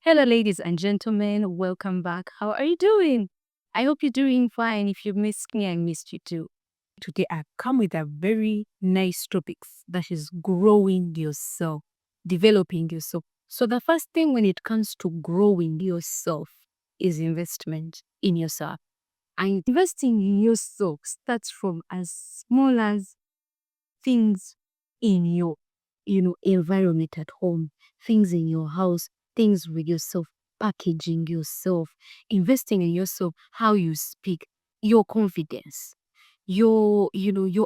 Hello, ladies and gentlemen. Welcome back. How are you doing? I hope you're doing fine. If you missed me, I missed you too. Today, I've come with a very nice topic that is growing yourself, developing yourself. So, the first thing when it comes to growing yourself is investment in yourself. And investing in yourself starts from as small as things in your environment at home, things in your house, things with yourself, packaging yourself, investing in yourself, how you speak, your confidence, your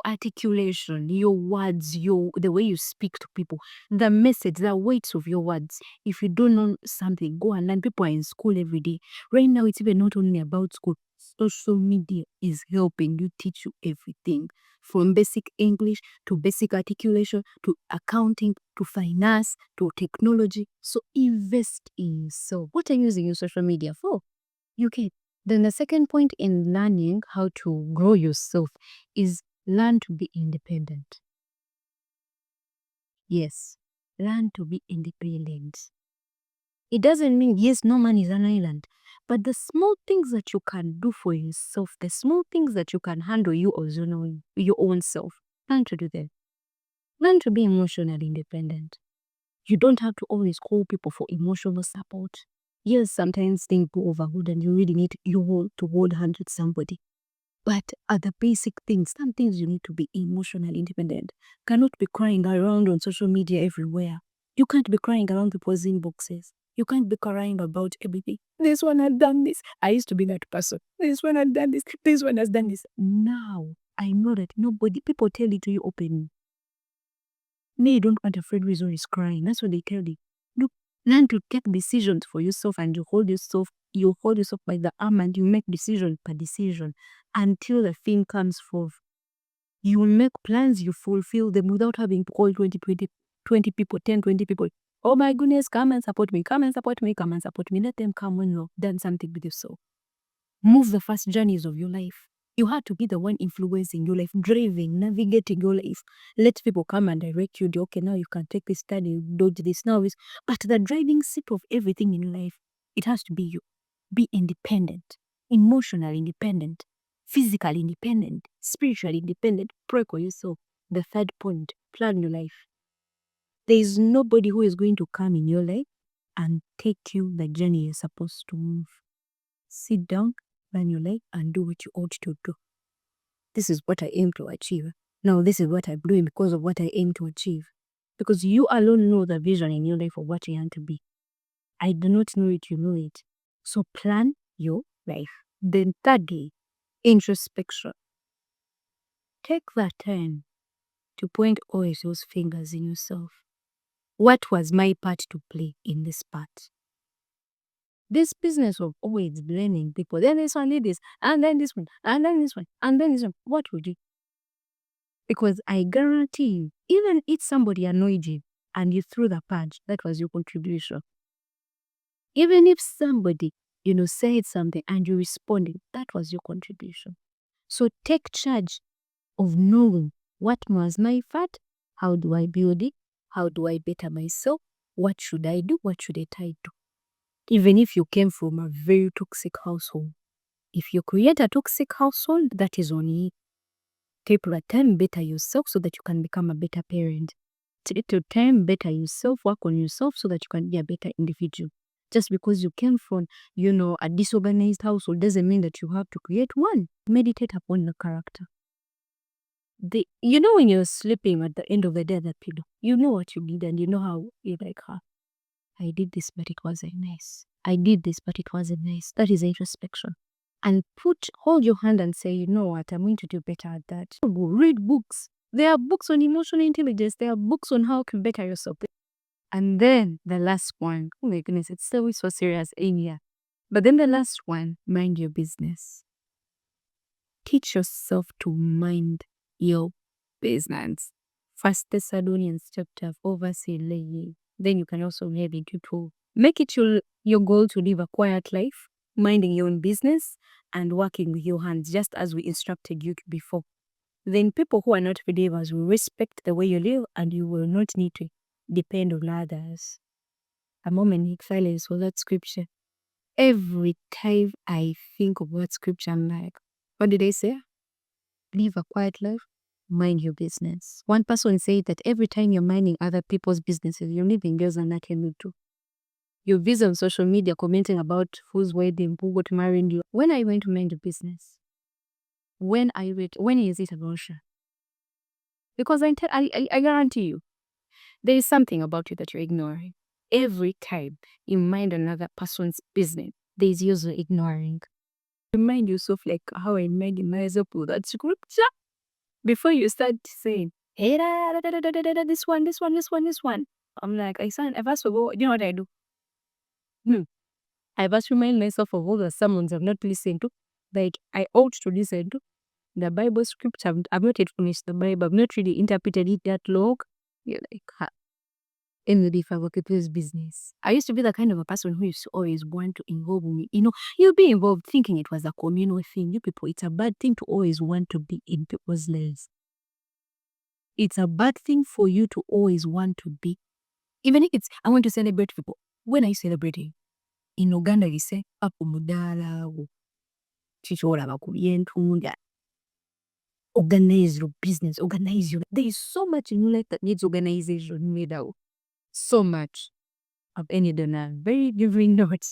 articulation, your words, the way you speak to people, the message, the weights of your words. If you don't know something, go and learn. People are in school every day. Right now, it's even not only about school. Social media is helping you, teach you everything from basic English to basic articulation to accounting to finance to technology. So invest in yourself. What are you using your social media for? You can. Then the second point in learning how to grow yourself is learn to be independent. Yes, learn to be independent. It doesn't mean, yes, no man is an island, but the small things that you can do for yourself, the small things that you can handle you as your own self, learn to do them. Learn to be emotionally independent. You don't have to always call people for emotional support. Yes, sometimes things go overboard and you really need to hold hand with somebody. But other basic things, some things you need to be emotionally independent. Cannot be crying around on social media everywhere. You can't be crying around people's inboxes. You can't be crying about everything. This one had done this. I used to be that person. This one had done this. This one has done this. Now, I know that people tell it to you openly. No, you don't want a friend who is always crying. That's what they tell you. Look, learn to take decisions for yourself and you hold yourself by the arm and you make decision per decision until the thing comes forth. You will make plans, you fulfill them without having to call 20 people, 10, 20 people. Oh my goodness, come and support me, come and support me, come and support me. Let them come when you've done something with yourself. Move the first journeys of your life. You have to be the one influencing your life, driving, navigating your life. Let people come and direct you. Okay, now you can take this study, dodge this now. But the driving seat of everything in life, it has to be you. Be independent, emotionally independent, physically independent, spiritually independent. Pray for yourself. The third point, plan your life. There is nobody who is going to come in your life and take you the journey you're supposed to move. Sit down, plan your life, and do what you ought to do. This is what I aim to achieve. Now, this is what I'm doing because of what I aim to achieve. Because you alone know the vision in your life of what you want to be. I do not know it, you know it. So plan your life. Then thirdly, introspection. Take that time to point always those fingers in yourself. What was my part to play in this part? This business of always blaming people, then this one did this, and then this one, and then this one, and then this one, what would you? Because I guarantee you, even if somebody annoyed you and you threw the punch, that was your contribution. Even if somebody, said something and you responded, that was your contribution. So take charge of knowing what was my part, how do I build it, how do I better myself, what should I do, what should I do. Even if you came from a very toxic household, if you create a toxic household, that is on you. Take the time, better yourself so that you can become a better parent. Take your time, better yourself, work on yourself so that you can be a better individual. Just because you came from, a disorganized household doesn't mean that you have to create one. Meditate upon the character. When you're sleeping at the end of the day, that pillow, you know what you did and you know how you're like, I did this, but it wasn't nice. I did this, but it wasn't nice. That is introspection. And hold your hand and say, you know what, I'm going to do better at that. Read books. There are books on emotional intelligence. There are books on how to better yourself. And then the last one, oh my goodness, it's so serious in here. But then the last one, mind your business. Teach yourself to mind your business. 1 Thessalonians chapter 4 verse 11. Then you can also maybe to make it your goal to live a quiet life, minding your own business and working with your hands, just as we instructed you before. Then people who are not believers will respect the way you live and you will not need to depend on others. A moment in silence for that scripture. Every time I think of that scripture, I'm like, what did they say? Live a quiet life, mind your business. One person said that every time you're minding other people's businesses, you're living yours and nothing to. You're busy on social media commenting about whose wedding, who got married you. When are you going to mind your business? When is it about you? Because I guarantee you, there is something about you that you're ignoring. Every time you mind another person's business, there is yours you're ignoring. Remind yourself like how I mind myself with that scripture before you start saying, hey, this one. I'm like, I first of all, you know what I do? I first remind myself of all the sermons I've not listened to, like I ought to listen to. The Bible script, I've not yet finished the Bible, I've not really interpreted it that long. You're like, in the people's business. I used to be the kind of a person who used to always want to involve me. You know, you'll be involved thinking it was a communal thing. You people, it's a bad thing to always want to be in people's lives. It's a bad thing for you to always want to be. Even if it's, I want to celebrate people. When are you celebrating? In Uganda, you say, Apo mudala, chichola bakubyentunga. Organize your business, there is so much in life that needs organization made out. So much. I've ended on a very heavy note.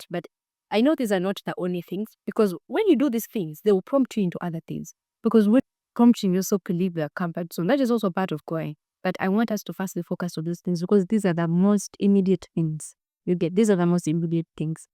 But I know these are not the only things, because when you do these things, they will prompt you into other things. Because when prompting yourself to leave their comfort zone, that is also part of growing. But I want us to firstly focus on these things because these are the most immediate things. You get, these are the most immediate things.